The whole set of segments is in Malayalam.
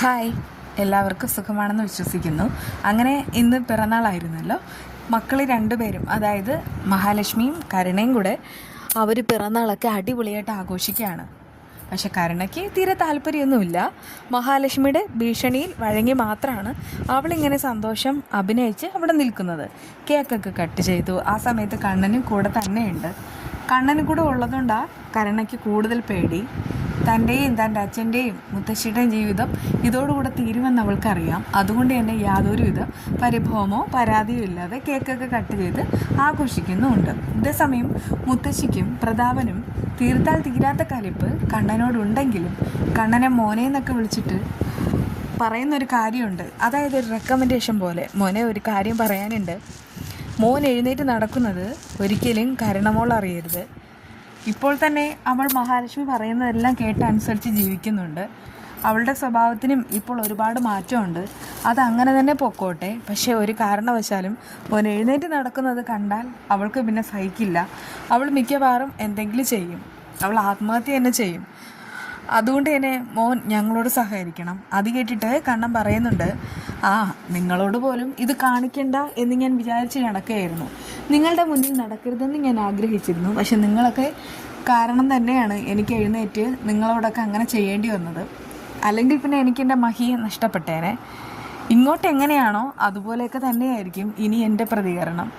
ഹായ്, എല്ലാവർക്കും സുഖമാണെന്ന് വിശ്വസിക്കുന്നു. അങ്ങനെ ഇന്ന് പിറന്നാളായിരുന്നല്ലോ. മക്കൾ രണ്ടുപേരും, അതായത് മഹാലക്ഷ്മിയും കരുണയും കൂടെ അവർ പിറന്നാളൊക്കെ അടിപൊളിയായിട്ട് ആഘോഷിക്കുകയാണ്. പക്ഷെ കരുണയ്ക്ക് തീരെ താല്പര്യമൊന്നുമില്ല. മഹാലക്ഷ്മിയുടെ ഭീഷണിയിൽ വഴങ്ങി മാത്രമാണ് അവളിങ്ങനെ സന്തോഷം അഭിനയിച്ച് അവിടെ നിൽക്കുന്നത്. കേക്കൊക്കെ കട്ട് ചെയ്തു. ആ സമയത്ത് കണ്ണനും കൂടെ തന്നെയുണ്ട്. കണ്ണനും കൂടെ ഉള്ളതുകൊണ്ടാണ് കരുണയ്ക്ക് കൂടുതൽ പേടി. തൻ്റെയും തൻ്റെ അച്ഛൻ്റെയും മുത്തശ്ശിയുടെയും ജീവിതം ഇതോടുകൂടെ തീരുമെന്ന് അവൾക്കറിയാം. അതുകൊണ്ട് തന്നെ യാതൊരുവിധ പരിഭവമോ പരാതിയോ ഇല്ലാതെ കേക്കൊക്കെ കട്ട് ചെയ്ത് ആഘോഷിക്കുന്നുമുണ്ട്. ഇതേസമയം മുത്തശ്ശിക്കും പ്രതാപനും തീർത്താൽ തീരാത്ത കലിപ്പ് കണ്ണനോടുണ്ടെങ്കിലും കണ്ണനെ മോനെ എന്നൊക്കെ വിളിച്ചിട്ട് പറയുന്നൊരു കാര്യമുണ്ട്. അതായത് ഒരു റെക്കമെൻഡേഷൻ പോലെ, മോനെ ഒരു കാര്യം പറയാനുണ്ട്. മോൻ എഴുന്നേറ്റ് നടക്കുന്നത് ഒരിക്കലും കരുണമോൾ അറിയരുത്. ഇപ്പോൾ തന്നെ അവൾ മഹാലക്ഷ്മി പറയുന്നതെല്ലാം കേട്ടനുസരിച്ച് ജീവിക്കുന്നുണ്ട്. അവളുടെ സ്വഭാവത്തിനും ഇപ്പോൾ ഒരുപാട് മാറ്റമുണ്ട്. അതങ്ങനെ തന്നെ പൊക്കോട്ടെ. പക്ഷേ ഒരു കാരണവശാലും മോൻ എഴുന്നേറ്റ് നടക്കുന്നത് കണ്ടാൽ അവൾക്ക് പിന്നെ സഹിക്കില്ല. അവൾ മിക്കവാറും എന്തെങ്കിലും ചെയ്യും. അവൾ ആത്മഹത്യ തന്നെ ചെയ്യും. അതുകൊണ്ട് തന്നെ മോൻ ഞങ്ങളോട് സഹകരിക്കണം. അത് കേട്ടിട്ട് കണ്ണൻ പറയുന്നുണ്ട്, നിങ്ങളോട് പോലും ഇത് കാണിക്കണ്ട എന്ന് ഞാൻ വിചാരിച്ച് നടക്കുകയായിരുന്നു. നിങ്ങളുടെ മുന്നിൽ നടക്കരുതെന്ന് ഞാൻ ആഗ്രഹിച്ചിരുന്നു. പക്ഷെ നിങ്ങളൊക്കെ കാരണം തന്നെയാണ് എനിക്ക് എഴുന്നേറ്റ് നിങ്ങളോടൊക്കെ അങ്ങനെ ചെയ്യേണ്ടി വന്നത്. അല്ലെങ്കിൽ പിന്നെ എനിക്കെൻ്റെ മഹിയെ നഷ്ടപ്പെട്ടേനെ. ഇങ്ങോട്ട് എങ്ങനെയാണോ അതുപോലെയൊക്കെ തന്നെയായിരിക്കും ഇനി എൻ്റെ പ്രതികരണം.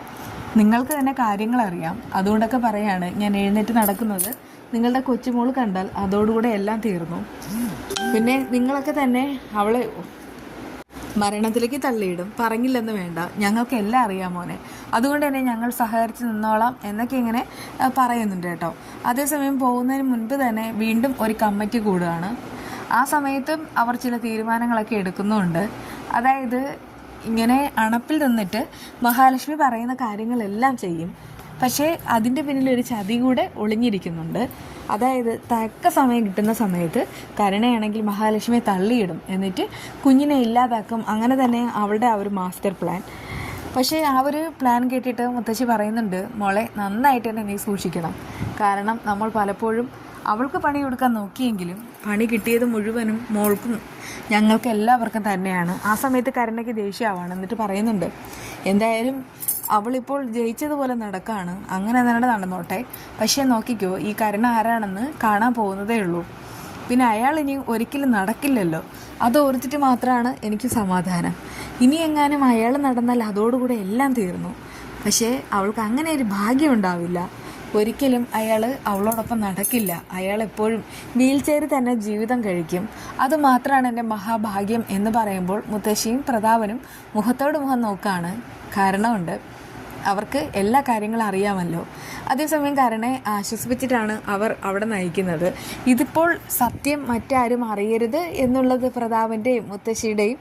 നിങ്ങൾക്ക് തന്നെ കാര്യങ്ങളറിയാം. അതുകൊണ്ടൊക്കെ പറയാണ്, ഞാൻ എഴുന്നേറ്റ് നടക്കുന്നത് നിങ്ങളുടെ കൊച്ചുമോൾ കണ്ടാൽ അതോടുകൂടെ എല്ലാം തീർന്നു. പിന്നെ നിങ്ങളൊക്കെ തന്നെ അവളെ മരണത്തിലേക്ക് തള്ളിയിടും. പറഞ്ഞില്ലെന്ന് വേണ്ട, ഞങ്ങൾക്ക് എല്ലാം അറിയാം മോനെ. അതുകൊണ്ട് തന്നെ ഞങ്ങൾ സഹകരിച്ച് നിന്നോളാം എന്നൊക്കെ ഇങ്ങനെ പറയുന്നുണ്ട് കേട്ടോ. അതേസമയം പോകുന്നതിന് മുൻപ് തന്നെ വീണ്ടും ഒരു കമ്മിറ്റി കൂടുകയാണ്. ആ സമയത്തും അവർ ചില തീരുമാനങ്ങളൊക്കെ എടുക്കുന്നുണ്ട്. അതായത് ഇങ്ങനെ അണപ്പിൽ നിന്നിട്ട് മഹാലക്ഷ്മി പറയുന്ന കാര്യങ്ങളെല്ലാം ചെയ്യും. പക്ഷേ അതിൻ്റെ പിന്നിലൊരു ചതി കൂടെ ഒളിഞ്ഞിരിക്കുന്നുണ്ട്. അതായത് തക്ക സമയം കിട്ടുന്ന സമയത്ത് കരുണയാണെങ്കിൽ മഹാലക്ഷ്മിയെ തള്ളിയിടും, എന്നിട്ട് കുഞ്ഞിനെ ഇല്ലാതാക്കും. അങ്ങനെ തന്നെ അവളുടെ ആ ഒരു മാസ്റ്റർ പ്ലാൻ. പക്ഷേ ആ ഒരു പ്ലാൻ കേട്ടിട്ട് മുത്തശ്ശി പറയുന്നുണ്ട്, മോളെ നന്നായിട്ട് തന്നെ നീ സൂക്ഷിക്കണം. കാരണം നമ്മൾ പലപ്പോഴും അവൾക്ക് പണി കൊടുക്കാൻ നോക്കിയെങ്കിലും പണി കിട്ടിയത് മുഴുവനും മോൾക്കും ഞങ്ങൾക്ക് എല്ലാവർക്കും തന്നെയാണ്. ആ സമയത്ത് കരുണയ്ക്ക് ദേഷ്യമാവാണ്. എന്നിട്ട് പറയുന്നുണ്ട്, എന്തായാലും അവളിപ്പോൾ ജയിച്ചതുപോലെ നടക്കുകയാണ്, അങ്ങനെ തന്നെ നടന്നോട്ടെ. പക്ഷേ നോക്കിക്കോ, ഈ കരുണ ആരാണെന്ന് കാണാൻ പോകുന്നതേ ഉള്ളൂ. പിന്നെ അയാൾ ഇനി ഒരിക്കലും നടക്കില്ലല്ലോ. അത് ഓർത്തിട്ട് മാത്രമാണ് എനിക്ക് സമാധാനം. ഇനി എങ്ങാനും അയാൾ നടന്നാൽ അതോടുകൂടെ എല്ലാം തീർന്നു. പക്ഷേ അവൾക്ക് അങ്ങനെ ഒരു ഭാഗ്യം ഉണ്ടാവില്ല. ഒരിക്കലും അയാൾ അവളോടൊപ്പം നടക്കില്ല. അയാൾ എപ്പോഴും വീൽ ചെയറിൽ തന്നെ ജീവിതം കഴിക്കും. അതുമാത്രമാണ് എൻ്റെ മഹാഭാഗ്യം എന്ന് പറയുമ്പോൾ മുത്തശ്ശിയും പ്രതാപനും മുഖത്തോട് മുഖം നോക്കാണ്. കാരണമുണ്ട്, അവർക്ക് എല്ലാ കാര്യങ്ങളും അറിയാമല്ലോ. അതേസമയം കരുണയെ ആശ്വസിപ്പിച്ചിട്ടാണ് അവർ അവിടെ നയിക്കുന്നത്. ഇതിപ്പോൾ സത്യം മറ്റാരും അറിയരുത് എന്നുള്ളത് പ്രതാപൻ്റെയും മുത്തശ്ശിയുടെയും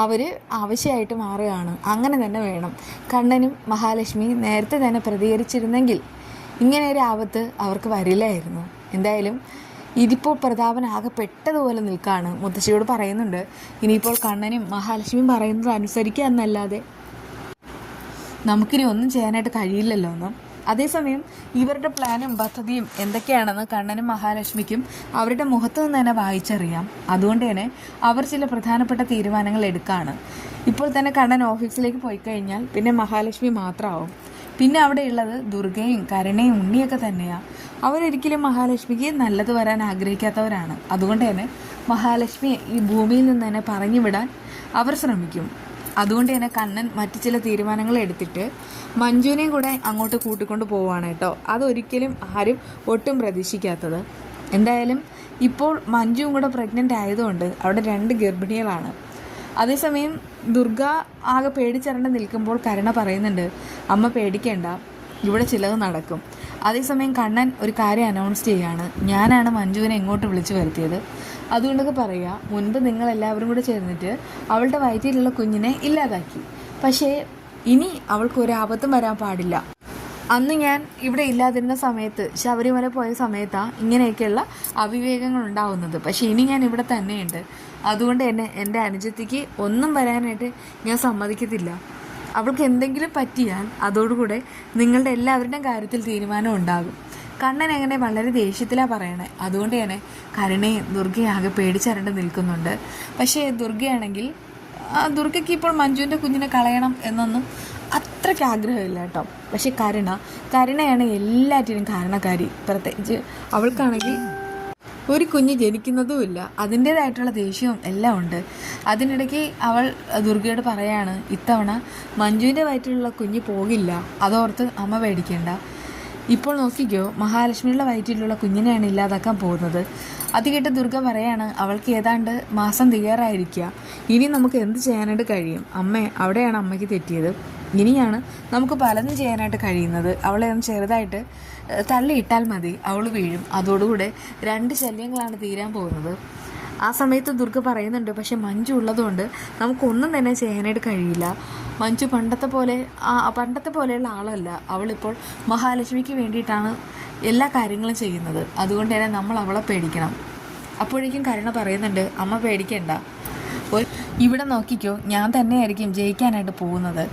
അവർ ആവശ്യമായിട്ട് മാറുകയാണ്. അങ്ങനെ തന്നെ വേണം. കണ്ണനും മഹാലക്ഷ്മി നേരത്തെ തന്നെ പ്രതികരിച്ചിരുന്നെങ്കിൽ ഇങ്ങനെ ഒരു ആപത്ത് അവർക്ക് വരില്ലായിരുന്നു. എന്തായാലും ഇതിപ്പോൾ പ്രതാപൻ ആകെ പെട്ടതുപോലെ നിൽക്കുകയാണ്. മുത്തശ്ശിയോട് പറയുന്നുണ്ട്, ഇനിയിപ്പോൾ കണ്ണനും മഹാലക്ഷ്മിയും പറയുന്നത് അനുസരിക്കുക എന്നല്ലാതെ നമുക്കിനി ഒന്നും ചെയ്യാനായിട്ട് കഴിയില്ലല്ലോ എന്നും. അതേസമയം ഇവരുടെ പ്ലാനും പദ്ധതിയും എന്തൊക്കെയാണെന്ന് കണ്ണനും മഹാലക്ഷ്മിക്കും അവരുടെ മുഖത്തു നിന്ന് തന്നെ വായിച്ചറിയാം. അതുകൊണ്ട് തന്നെ അവർ ചില പ്രധാനപ്പെട്ട തീരുമാനങ്ങൾ എടുക്കുകയാണ്. ഇപ്പോൾ തന്നെ കണ്ണൻ ഓഫീസിലേക്ക് പോയി കഴിഞ്ഞാൽ പിന്നെ മഹാലക്ഷ്മി മാത്രമാവും. പിന്നെ അവിടെയുള്ളത് ദുർഗയും കരുണയും ഉണ്ണിയൊക്കെ തന്നെയാണ്. അവരൊരിക്കലും മഹാലക്ഷ്മിക്ക് നല്ലത് വരാൻ ആഗ്രഹിക്കാത്തവരാണ്. അതുകൊണ്ട് തന്നെ മഹാലക്ഷ്മിയെ ഈ ഭൂമിയിൽ നിന്ന് തന്നെ പറഞ്ഞു വിടാൻ അവർ ശ്രമിക്കും. അതുകൊണ്ട് തന്നെ കണ്ണൻ മറ്റു ചില തീരുമാനങ്ങൾ എടുത്തിട്ട് മഞ്ജുവിനെയും കൂടെ അങ്ങോട്ട് കൂട്ടിക്കൊണ്ട് പോവുകയാണ് കേട്ടോ. അതൊരിക്കലും ആരും ഒട്ടും പ്രതീക്ഷിക്കാത്തത്. എന്തായാലും ഇപ്പോൾ മഞ്ജുവും കൂടെ പ്രഗ്നൻ്റ് ആയതുകൊണ്ട് അവിടെ 2 ഗർഭിണികളാണ്. അതേസമയം ദുർഗ ആകെ പേടിച്ചരണ്ട് നിൽക്കുമ്പോൾ കരുണ പറയുന്നുണ്ട്, അമ്മ പേടിക്കേണ്ട, ഇവിടെ ചിലത് നടക്കും. അതേസമയം കണ്ണൻ ഒരു കാര്യം അനൗൺസ് ചെയ്യുകയാണ്, ഞാനാണ് മഞ്ജുവിനെ ഇങ്ങോട്ട് വിളിച്ചു വരുത്തിയത്. അതുകൊണ്ടൊക്കെ പറയുക, മുൻപ് നിങ്ങളെല്ലാവരും കൂടെ ചേർന്നിട്ട് അവളുടെ വയറ്റിലുള്ള കുഞ്ഞിനെ ഇല്ലാതാക്കി. പക്ഷേ ഇനി അവൾക്ക് ഒരു ആപത്തും വരാൻ പാടില്ല. അന്ന് ഞാൻ ഇവിടെ ഇല്ലാതിരുന്ന സമയത്ത്, ശബരിമല പോയ സമയത്താണ് ഇങ്ങനെയൊക്കെയുള്ള അവിവേകങ്ങൾ ഉണ്ടാവുന്നത്. പക്ഷേ ഇനി ഞാൻ ഇവിടെ തന്നെയുണ്ട്. അതുകൊണ്ട് തന്നെ എൻ്റെ അനുജത്തിക്ക് ഒന്നും വരാനായിട്ട് ഞാൻ സമ്മതിക്കത്തില്ല. അവൾക്ക് എന്തെങ്കിലും പറ്റിയാൽ അതോടുകൂടെ നിങ്ങളുടെ എല്ലാവരുടെയും കാര്യത്തിൽ തീരുമാനം ഉണ്ടാകും. കണ്ണൻ അങ്ങനെ വളരെ ദേഷ്യത്തിലാണ് പറയണേ. അതുകൊണ്ട് തന്നെ കരുണയും ദുർഗയും ആകെ പേടിച്ചരണ്ട് നിൽക്കുന്നുണ്ട്. പക്ഷേ ദുർഗയാണെങ്കിൽ ദുർഗയ്ക്ക് ഇപ്പോൾ മഞ്ജുവിൻ്റെ കുഞ്ഞിനെ കളയണം എന്നൊന്നും അത്രയ്ക്ക് ആഗ്രഹമില്ല കേട്ടോ. പക്ഷെ കരുണയാണ് എല്ലാറ്റിനും കാരണക്കാരി. പ്രത്യേകിച്ച് അവൾക്കാണെങ്കിൽ ഒരു കുഞ്ഞ് ജനിക്കുന്നതുമില്ല, അതിൻ്റേതായിട്ടുള്ള ദേഷ്യവും എല്ലാം ഉണ്ട്. അതിനിടയ്ക്ക് അവൾ ദുർഗയോട് പറയാണ്, ഇത്തവണ മഞ്ജുവിൻ്റെ വയറ്റിലുള്ള കുഞ്ഞ് പോകില്ല, അതോർത്ത് അമ്മ പേടിക്കേണ്ട. ഇപ്പോൾ നോക്കിക്കോ, മഹാലക്ഷ്മിയുടെ വയറ്റിലുള്ള കുഞ്ഞിനെയാണ് ഇല്ലാതാക്കാൻ പോകുന്നത്. അത് കേട്ട് ദുർഗ പറയാണ്, അവൾക്ക് ഏതാണ്ട് മാസം തികയാറായിരിക്കുക, ഇനി നമുക്ക് എന്ത് ചെയ്യാനായിട്ട് കഴിയും? അവിടെയാണ് അമ്മയ്ക്ക് തെറ്റിയത്. ഇനിയാണ് നമുക്ക് പലതും ചെയ്യാനായിട്ട് കഴിയുന്നത്. അവളെ ഒന്ന് ചെറുതായിട്ട് തള്ളിയിട്ടാൽ മതി, അവൾ വീഴും. അതോടുകൂടെ 2 ശല്യങ്ങളാണ് തീരാൻ പോകുന്നത്. ആ സമയത്ത് ദുർഗ പറയുന്നുണ്ട്, പക്ഷെ മഞ്ജു ഉള്ളതുകൊണ്ട് നമുക്കൊന്നും തന്നെ ചെയ്യാനായിട്ട് കഴിയില്ല. മഞ്ജു പണ്ടത്തെ പോലെയുള്ള ആളല്ല. അവളിപ്പോൾ മഹാലക്ഷ്മിക്ക് വേണ്ടിയിട്ടാണ് എല്ലാ കാര്യങ്ങളും ചെയ്യുന്നത്. അതുകൊണ്ട് തന്നെ നമ്മൾ അവളെ പേടിക്കണം. അപ്പോഴേക്കും കരുണ പറയുന്നുണ്ട്, അമ്മ പേടിക്കണ്ട, ഇവിടെ നോക്കിക്കോ, ഞാൻ തന്നെയായിരിക്കും ജയിക്കാനായിട്ട് പോകുന്നത്.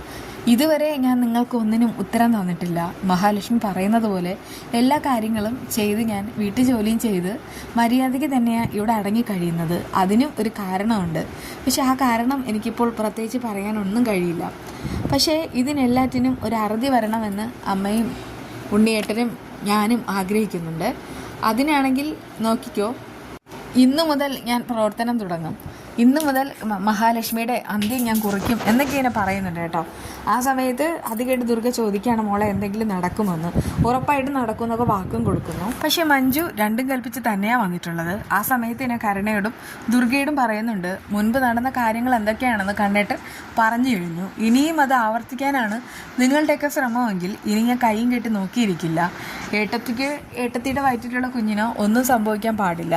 ഇതുവരെ ഞാൻ നിങ്ങൾക്ക് ഒന്നിനും ഉത്തരം തന്നിട്ടില്ല. മഹാലക്ഷ്മി പറയുന്നത് പോലെ എല്ലാ കാര്യങ്ങളും ചെയ്ത് ഞാൻ വീട്ടുജോലിയും ചെയ്ത് മര്യാദയ്ക്ക് തന്നെയാണ് ഇവിടെ അടങ്ങിക്കഴിയുന്നത്. അതിനും ഒരു കാരണമുണ്ട്. പക്ഷെ ആ കാരണം എനിക്കിപ്പോൾ പ്രത്യേകിച്ച് പറയാനൊന്നും കഴിയില്ല. പക്ഷേ ഇതിനെല്ലാറ്റിനും ഒരു അറുതി വരണമെന്ന് അമ്മയും ഉണ്ണിയേട്ടനും ഞാനും ആഗ്രഹിക്കുന്നുണ്ട്. അതിനാണെങ്കിൽ നോക്കിക്കോ, ഇന്നു മുതൽ ഞാൻ പ്രവർത്തനം തുടങ്ങും. ഇന്നു മുതൽ മഹാലക്ഷ്മിയുടെ അന്ത്യം ഞാൻ കുറിക്കും എന്നൊക്കെ ഇങ്ങനെ പറയുന്നുണ്ട് കേട്ടോ. ആ സമയത്ത് അത് കേട്ട് ദുർഗ ചോദിക്കുകയാണ്, മോളെ എന്തെങ്കിലും നടക്കുമെന്ന്. ഉറപ്പായിട്ടും നടക്കുമെന്നൊക്കെ വാക്കും കൊടുക്കുന്നു. പക്ഷെ മഞ്ജു രണ്ടും കൽപ്പിച്ച് തന്നെയാണ് വന്നിട്ടുള്ളത്. ആ സമയത്ത് ഞാൻ കരുണയോടും ദുർഗയോടും പറയുന്നുണ്ട്, മുൻപ് നടന്ന കാര്യങ്ങൾ എന്തൊക്കെയാണെന്ന് കണ്ടിട്ട് പറഞ്ഞു കഴിഞ്ഞു. ഇനിയും അത് ആവർത്തിക്കാനാണ് നിങ്ങളുടെയൊക്കെ ശ്രമമെങ്കിൽ ഇനി ഞാൻ കൈയും കെട്ടി നോക്കിയിരിക്കില്ല. ഏട്ടത്തിയുടെ വയറ്റിലുള്ള കുഞ്ഞിനോ ഒന്നും സംഭവിക്കാൻ പാടില്ല.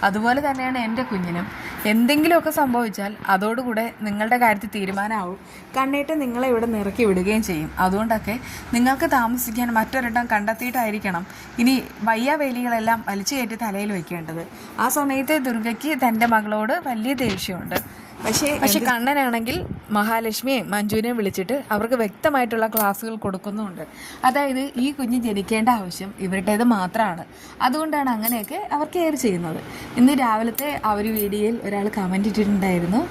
അതുപോലെ തന്നെയാണ് എൻ്റെ കുഞ്ഞിനും. എന്തെങ്കിലുമൊക്കെ സംഭവിച്ചാൽ അതോടുകൂടെ നിങ്ങളുടെ കാര്യത്തിൽ തീരുമാനമാവും. കണ്ണേട്ട് നിങ്ങളെ ഇവിടെ നിറക്കി വിടുകയും ചെയ്യും. അതുകൊണ്ടൊക്കെ നിങ്ങൾക്ക് താമസിക്കാൻ മറ്റൊരിടം കണ്ടെത്തിയിട്ടായിരിക്കണം ഇനി വയ്യാവേലികളെല്ലാം വലിച്ചു കയറ്റി തലയിൽ വയ്ക്കേണ്ടത്. ആ സമയത്ത് ദുർഗയ്ക്ക് തൻ്റെ മകളോട് വലിയ ദേഷ്യമുണ്ട്. പക്ഷേ കണ്ണനാണെങ്കിൽ മഹാലക്ഷ്മിയെ മഞ്ജുവിനെ വിളിച്ചിട്ട് അവർക്ക് വ്യക്തമായിട്ടുള്ള ക്ലാസ്സുകൾ കൊടുക്കുന്നുമുണ്ട്. അതായത് ഈ കുഞ്ഞ് ജനിക്കേണ്ട ആവശ്യം ഇവരുടേത് മാത്രമാണ്. അതുകൊണ്ടാണ് അങ്ങനെയൊക്കെ അവർ കെയർ ചെയ്യുന്നത്. ഇന്ന് രാവിലത്തെ ആ ഒരു വീഡിയോയിൽ ഒരാൾ കമൻറ്റ് ഇട്ടിട്ടുണ്ടായിരുന്നു,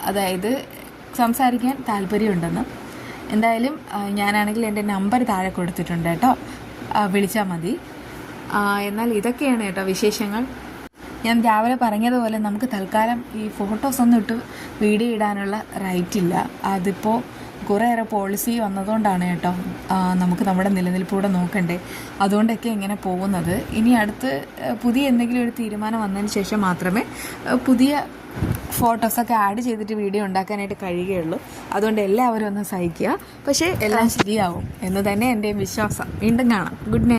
അതായത് സംസാരിക്കാൻ താല്പര്യമുണ്ടെന്ന്. എന്തായാലും ഞാനാണെങ്കിൽ എൻ്റെ നമ്പർ താഴെ കൊടുത്തിട്ടുണ്ട് കേട്ടോ, വിളിച്ചാൽ മതി. എന്നാൽ ഇതൊക്കെയാണ് കേട്ടോ വിശേഷങ്ങൾ. ഞാൻ രാവിലെ പറഞ്ഞതുപോലെ നമുക്ക് തൽക്കാലം ഈ ഫോട്ടോസൊന്നും ഇട്ട് വീഡിയോ ഇടാനുള്ള റൈറ്റ് ഇല്ല. അതിപ്പോൾ കുറേയേറെ പോളിസി വന്നതുകൊണ്ടാണ് കേട്ടോ. നമുക്ക് നമ്മുടെ നിലനിൽപ്പൂടെ നോക്കണ്ടേ, അതുകൊണ്ടൊക്കെ ഇങ്ങനെ പോകുന്നത്. ഇനി അടുത്ത് പുതിയ എന്തെങ്കിലും ഒരു തീരുമാനം വന്നതിന് ശേഷം മാത്രമേ പുതിയ ഫോട്ടോസൊക്കെ ആഡ് ചെയ്തിട്ട് വീഡിയോ ഉണ്ടാക്കാനായിട്ട് കഴിയുകയുള്ളൂ. അതുകൊണ്ട് എല്ലാവരും ഒന്ന് സഹിക്കുക. പക്ഷേ എല്ലാം ശരിയാവും എന്ന് തന്നെ എൻ്റെ വിശ്വാസം. വീണ്ടും കാണാം. Good night.